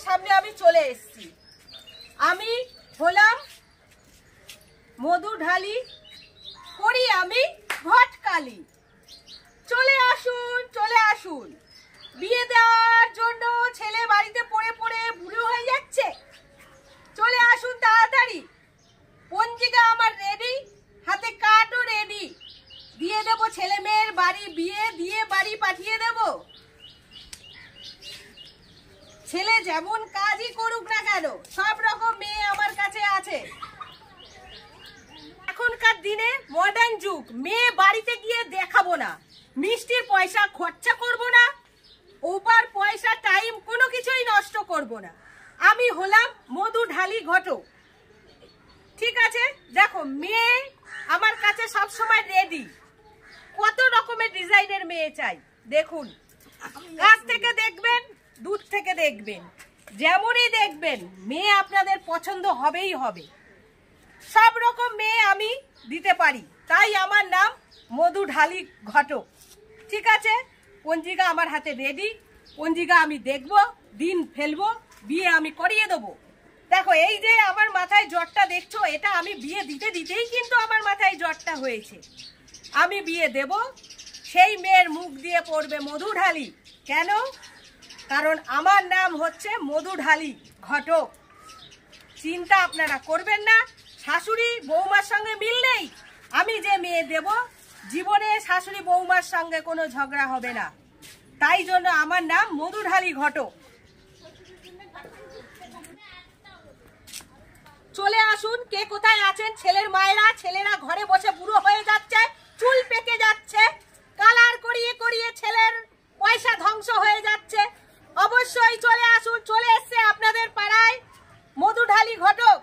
সামনে আমি চলে এসেছি। আমি হলাম মধু ঢালি, করি আমি ঘটকালি। চলে আসুন, চলে আসুন। বিয়ে দেওয়ার জন্য ছেলে বাড়িতে পড়ে পড়ে বুড়ো হয়ে যাচ্ছে। চলে আসুন তাড়াতাড়ি। পঞ্জিকা আমার রেডি, হাতে কার্ডও রেডি। দিয়ে দেব ছেলে মেয়ের বাড়ি, বিয়ে দিয়ে বাড়ি পাঠিয়ে দেব। ছেলে যেমন কাজই করুক না কেন, সব রকম মেয়ে আমার কাছে আছে। এখনকার দিনে মডার্ন যুগ, মেয়ে বাড়িতে গিয়ে দেখাবো না, মিষ্টির পয়সা খরচা করব না, ওপার পয়সা টাইম কোনো কিছুই নষ্ট করব না। আমি হলাম মধু ঢালি ঘটক। ঠিক আছে, দেখো মেয়ে আমার কাছে সব সময় রেডি। কত রকমের ডিজাইনের মেয়ে চাই দেখুন। কাছ থেকে দেখবেন, দূর থেকে দেখবেন, যেমনই দেখবেন মেয়ে আপনাদের পছন্দ হবেই হবে। সব রকম মেয়ে আমি দিতে পারি, তাই আমার নাম মধু ঢালি ঘটক। ঠিক আছে, পঞ্জিকা আমার হাতে রেডি। পঞ্জিকা আমি দেখব, দিন ফেলবো, বিয়ে আমি করিয়ে দেবো। দেখো এই যে আমার মাথায় জ্বরটা দেখছো, এটা আমি বিয়ে দিতে দিতেই কিন্তু আমার মাথায় জ্বরটা হয়েছে। আমি বিয়ে দেব, সেই মেয়ের মুখ দিয়ে পড়বে মধু ঢালি। কেন? কারণ আমার নাম হচ্ছে মধু ঢালি ঘটক। চিন্তা আপনারা করবেন না, শাশুড়ি বৌমার সঙ্গে মিল নেই। আমি যে মেয়ে দেব, জীবনে শাশুড়ি বৌমার সঙ্গে কোনো ঝগড়া হবে না। তাই জন্য আমার নাম মধু ঢালি ঘটক। চলে আসুন, কে কোথায় আছেন ছেলের মায়েরা। ছেলেরা ঘরে বসে বুড়ো হয়ে যাচ্ছে, চুল পেকে যাচ্ছে, কালার করিয়ে করিয়ে ছেলের পয়সা ধ্বংস হয়ে যাচ্ছে। অবশ্যই চলে আসুন। চলে এসছে আপনাদের পাড়ায় মধু ঢালি ঘটক।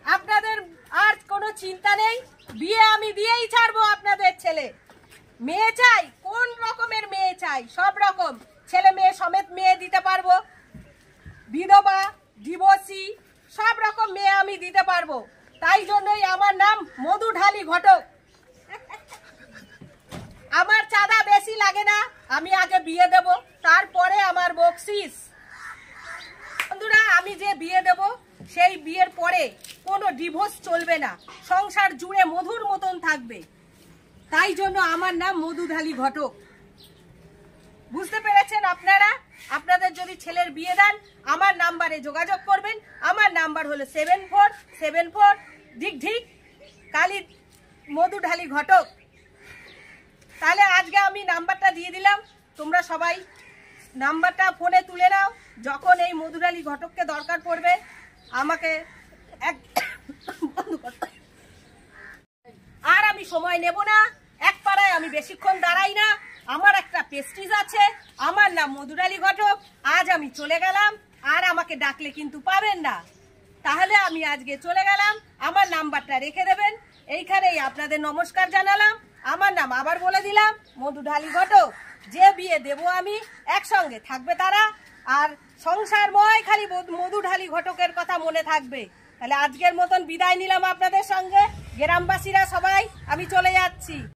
আপনাদের আর কোনো চিন্তা নেই, বিয়ে আমি দিয়েই ছাড়বো আপনাদের ছেলে। মেয়ে চাই, কোন রকমের মেয়ে চাই, সব রকম ছেলে মেয়ে সমেত মেয়ে দিতে পারবো। বিধবা, ডিভোর্সি, সব রকম মেয়ে আমি দিতে পারবো। তাই জন্যই আমার নাম মধু ঢালি ঘটক। আমার চাঁদা বেশি লাগে না, আমি আগে বিয়ে দেব, তারপরে আমার বকশিস। বন্ধুরা, আমি যে বিয়ে দেব সেই বিয়ের পরে কোনো ডিভোর্স চলবে না, সংসার জুড়ে মধুর মতন থাকবে। তাই জন্য আমার নাম মধু ঢালি ঘটক। বুঝতে পেরেছেন আপনারা? আপনাদের যদি ছেলের বিয়ে দেন, আমার নাম্বারে যোগাযোগ করবেন। আমার নাম্বার হলো 7474 ঢিক কালী মধু ঢালি ঘটক। তাহলে আজকে আমি নাম্বারটা দিয়ে দিলাম, তোমরা সবাই নাম্বারটা ফোনে তুলে নাও। যখন এই মধু ঢালি ঘটককে দরকার পড়বে আমাকে আর আমি সময় নেব না, এক পাড়ায় আমি বেশিক্ষণ দাঁড়াই না। আমার একটা প্রেস্টিজ আছে, আমার নাম মধু ঢালি ঘটক। আজ আমি চলে গেলাম, আর আমাকে ডাকলে কিন্তু পাবেন না। তাহলে আমি আজকে চলে গেলাম, আমার নাম্বারটা রেখে দেবেন। এইখানেই আপনাদের নমস্কার জানালাম। আমার নাম আবার বলে দিলাম, মধু ঢালি ঘটক। যে বিয়ে দেব আমি, একসঙ্গে থাকবে তারা, আর সংসারময় খালি মধু ঢালি ঘটকের কথা মনে থাকবে। তাহলে আজকের মতন বিদায় নিলাম আপনাদের সঙ্গে। গ্রামবাসীরা সবাই, আমি চলে যাচ্ছি।